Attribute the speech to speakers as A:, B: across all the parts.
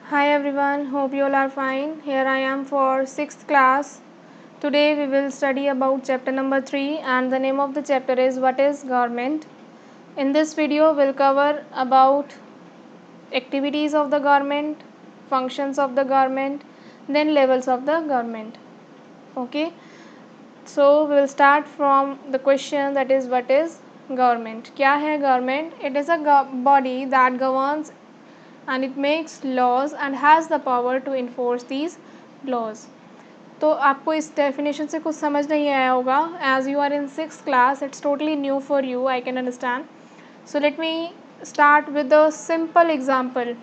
A: Hi everyone, hope you all are fine. Here I am for 6th class. Today we will study about chapter number 3 and the name of the chapter is What is Government. In this video we'll cover about activities of the government, functions of the government, then levels of the government. Okay, so we'll start from the question that is what is government. क्या है government? It is a body that governs and it makes laws and has the power to enforce these laws. तो आपको इस definition से कुछ समझ नहीं आया होगा. As you are in 6th class, it's totally new for you, I can understand. So let me start with a simple example.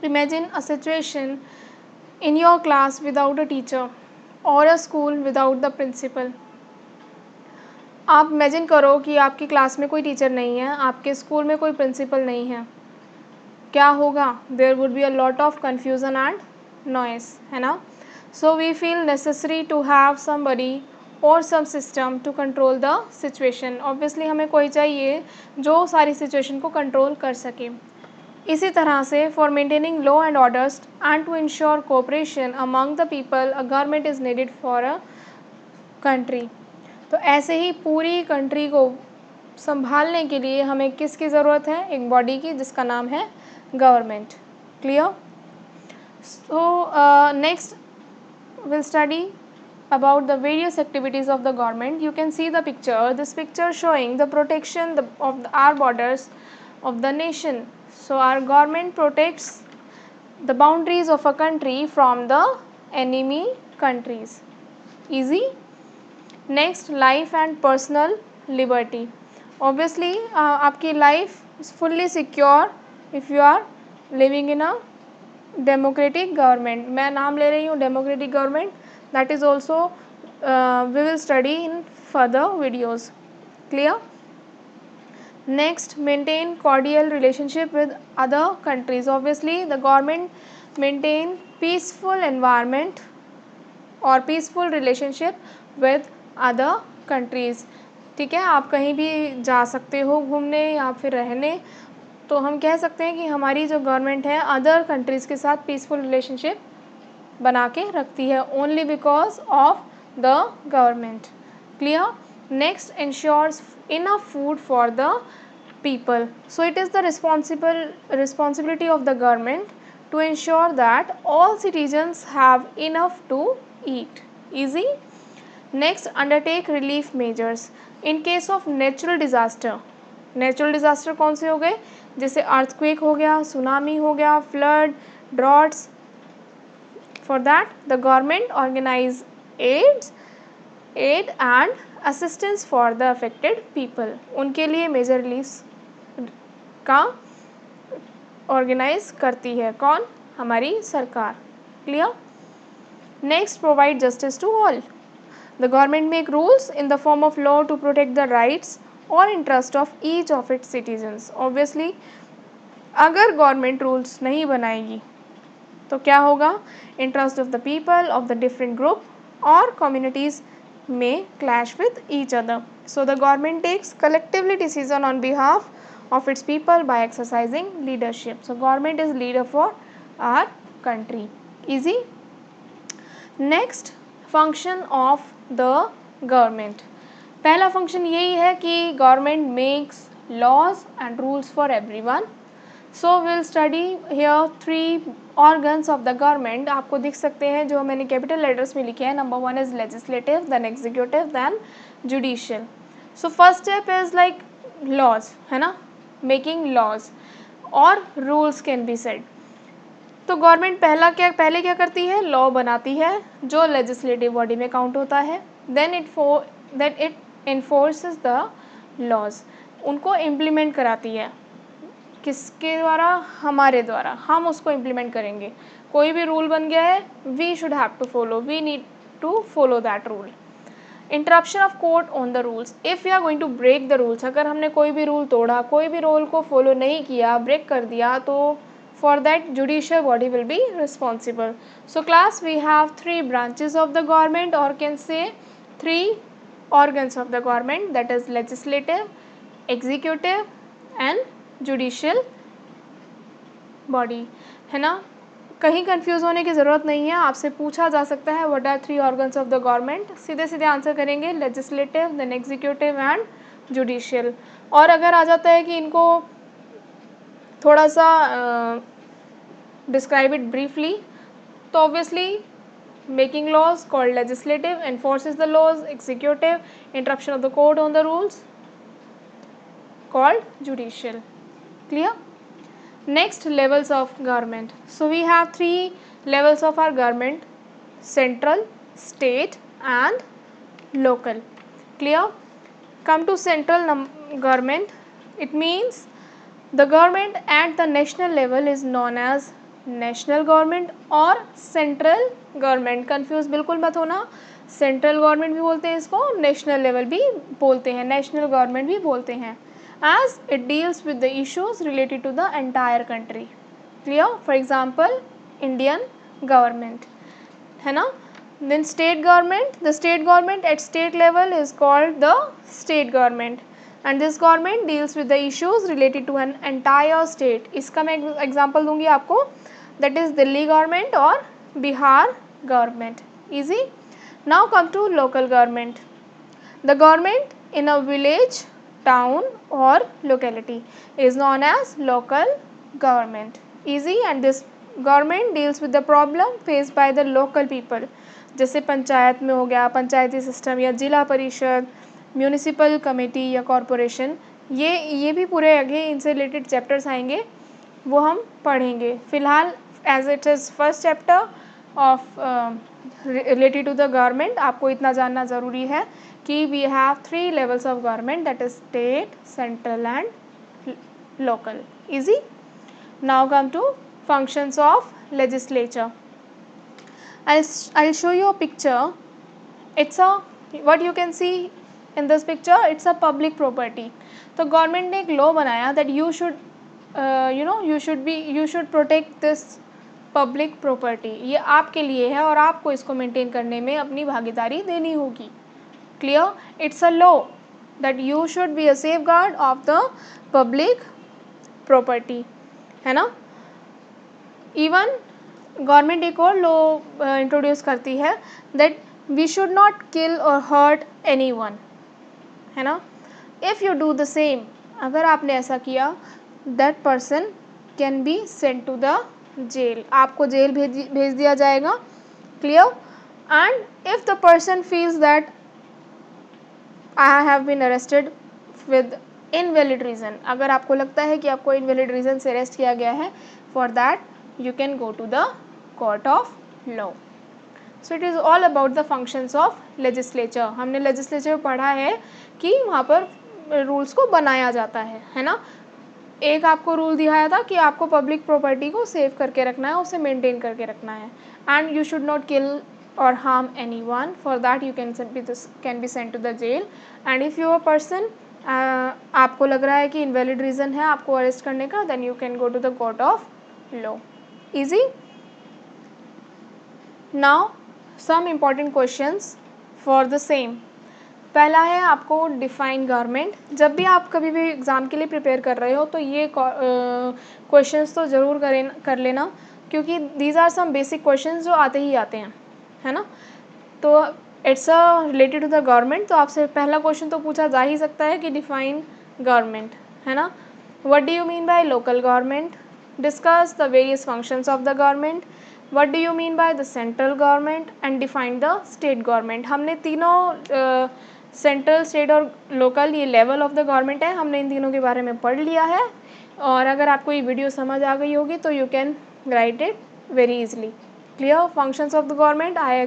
A: Imagine a situation in your class without a teacher or a school without the principal. आप imagine करो कि आपकी class में कोई teacher नहीं है, आपके school में कोई प्रिंसिपल नहीं है. क्या होगा? There would be a lot of confusion and noise, है ना. So we feel necessary to have somebody और some system to control the situation. Obviously हमें कोई चाहिए जो सारी सिचुएशन को कंट्रोल कर सके. इसी तरह से for maintaining law and orders and to ensure cooperation among the people a government is needed for a country. तो ऐसे ही पूरी कंट्री को संभालने के लिए हमें किसकी ज़रूरत है? एक बॉडी की, जिसका नाम है government. Clear? So next we'll study about the various activities of the government. You can see the picture. This picture showing the protection of our borders of the nation. So our government protects the boundaries of a country from the enemy countries. Easy? Next, life and personal liberty. Obviously आपकी life is fully secure if you are living in a democratic government. मैं नाम ले रही हूँ democratic government. That is also we will study in further videos. Clear? Next, maintain cordial relationship with other countries. Obviously the government maintain peaceful environment or peaceful relationship with other countries. ठीक है, आप कहीं भी जा सकते हो घूमने या फिर रहने, तो हम कह सकते हैं कि हमारी जो गवर्नमेंट है अदर कंट्रीज़ के साथ पीसफुल रिलेशनशिप बना के रखती है, only because of the government. Clear? Next, ensures enough food for the people. So it is the responsibility of the government to ensure that all citizens have enough to eat. Easy? Next, undertake relief measures in case of natural disaster. Natural disaster कौन से हो गए? जैसे earthquake हो गया, tsunami हो गया, flood, droughts. For that the government organise aid and assistance for the affected people. उनके लिए मेजर रिलीफ का ऑर्गेनाइज करती है. कौन? हमारी सरकार. Clear? Next, provide justice to all. The government make rules in the form of law to protect the rights और interest of each of its citizens. Obviously अगर गवर्नमेंट रूल्स नहीं बनाएगी तो क्या होगा? Interest of the people of the different group और communities में clash with each other. So the government takes collectively decision on behalf of its people by exercising leadership. So government is leader for our country. Easy? Next, function of the government. पहला function यही है कि government makes laws and rules for everyone. So will study here 3 organs of the government. आपको दिख सकते हैं जो मैंने कैपिटल लेटर्स में लिखे हैं. Number 1 is legislative, then executive, then judicial. So first step is like laws, है ना, मेकिंग लॉज और रूल्स कैन बी सेड. तो गवर्नमेंट पहले क्या करती है? लॉ बनाती है जो लेजिस्लेटिव बॉडी में काउंट होता है. Then it enforces the laws. उनको इम्प्लीमेंट कराती है. किसके द्वारा? हमारे द्वारा. हम उसको इम्प्लीमेंट करेंगे. कोई भी रूल बन गया है, we should have to follow, we need to follow that rule. Interpretation of court on the rules. If you are going to break the rules, अगर हमने कोई भी रूल तोड़ा, कोई भी रूल को फॉलो नहीं किया, ब्रेक कर दिया, तो for that judicial body will be responsible. So class we have 3 branches of the government और can say 3 organs of the government, that is legislative, executive and judicial body, है ना. कहीं कंफ्यूज होने की ज़रूरत नहीं है, आपसे पूछा जा सकता है what are 3 organs of the government, सीधे सीधे आंसर करेंगे legislative, then executive and judicial. और अगर आ जाता है कि इनको थोड़ा सा डिस्क्राइब इट ब्रीफली, तो obviously making laws called legislative, enforces the laws executive, interruption of the court on the rules called judicial. Clear? Next, levels of government. So we have 3 levels of our government: central, state and local. Clear? Come to central government. It means the government at the national level is known as national government और central government. Confuse बिल्कुल मत होना, central government भी बोलते हैं इसको, national level भी बोलते हैं, नेशनल गवर्नमेंट भी बोलते हैं, as it deals with the issues related to the entire country. Clear? For example Indian government, है ना। Then state government, the state government at state level is called the state government and this government deals with the issues related to an entire state. इसका मैं example दूंगी आपको, that is Delhi government or Bihar government. Easy. Now come to local government. The government in a village, town or locality is known as local government. Easy. And this government deals with the problem faced by the local people. जैसे पंचायत में हो गया, पंचायती system या जिला परिषद, municipal committee या corporation, ये भी पूरे आगे इनसे रिलेटेड चैप्टर्स आएंगे, वो हम पढ़ेंगे। फिलहाल as it is first chapter of related to the government, आपको इतना जानना ज़रूरी है कि we have 3 levels of government, that is state, central and local. Easy. Now come to functions of legislature. I'll show you a picture. It's a, what you can see in this picture, it's a public property. तो government ने एक law बनाया that you should protect this public property. ये आपके लिए है और आपको इसको मेंटेन करने में अपनी भागीदारी देनी होगी। Clear? It's a law that you should be a safe guard of the public property, है ना। इवन गवर्नमेंट एक और लॉ इंट्रोड्यूस करती है that we should not kill और हर्ट एनीवन, है ना। If you do the same, अगर आपने ऐसा किया, that person can be sent to the jail, आपको जेल भेज दिया जाएगा। Clear? And if the person feels that I have been arrested with invalid reason, अगर आपको लगता है कि आपको इनवैलिड रीज़न से अरेस्ट किया गया है, for that you can go to the court of law. So it is all about the functions of legislature. हमने लेजिस्लेचर पढ़ा है कि वहाँ पर रूल्स को बनाया जाता है ना। एक आपको रूल दिखाया था कि आपको पब्लिक प्रॉपर्टी को सेव करके रखना है, उसे मेंटेन करके रखना है, and you should not kill और harm anyone, for that you can be sent to the jail. And if you a person, आपको लग रहा है कि इनवैलिड रीज़न है आपको अरेस्ट करने का, then you can go to the court of law. Easy. Now some important questions for the same. पहला है आपको डिफाइन गवर्नमेंट। जब भी आप कभी भी एग्ज़ाम के लिए प्रिपेयर कर रहे हो तो ये क्वेश्चंस तो ज़रूर कर लेना, क्योंकि these are some basic questions जो आते ही आते हैं, है ना। तो it's a related to the government, तो आपसे पहला क्वेश्चन तो पूछा जा ही सकता है कि डिफाइन गवर्नमेंट, है ना। What do you mean by local government? Discuss the various functions of the government. What do you mean by the central government and define the state government. हमने तीनों सेंट्रल, स्टेट और local, ये level of the government है, हमने इन तीनों के बारे में पढ़ लिया है। और अगर आपको ये वीडियो समझ आ गई होगी तो you can write it very easily. Clear? Functions of the government I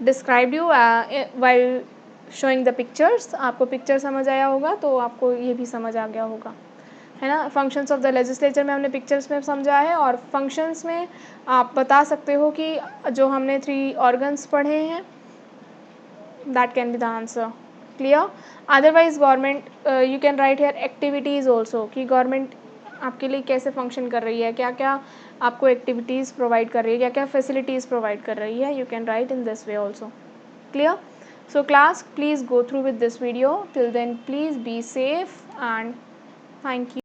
A: described you while showing the pictures. आपको पिक्चर समझ आया होगा तो आपको ये भी समझ आ गया होगा, है ना। फंक्शंस ऑफ द लेजिस्लेचर में हमने पिक्चर्स में समझा है, और फंक्शंस में आप बता सकते हो कि जो हमने 3 ऑर्गन्स पढ़े हैं, that can be the answer. Clear? Otherwise government, you can write here activities also, कि government आपके लिए कैसे फंक्शन कर रही है, क्या क्या आपको एक्टिविटीज़ प्रोवाइड कर रही है, क्या क्या फैसिलिटीज़ प्रोवाइड कर रही है, you can write in this way also. Clear? So class, please go through with this video. Till then please be safe and thank you.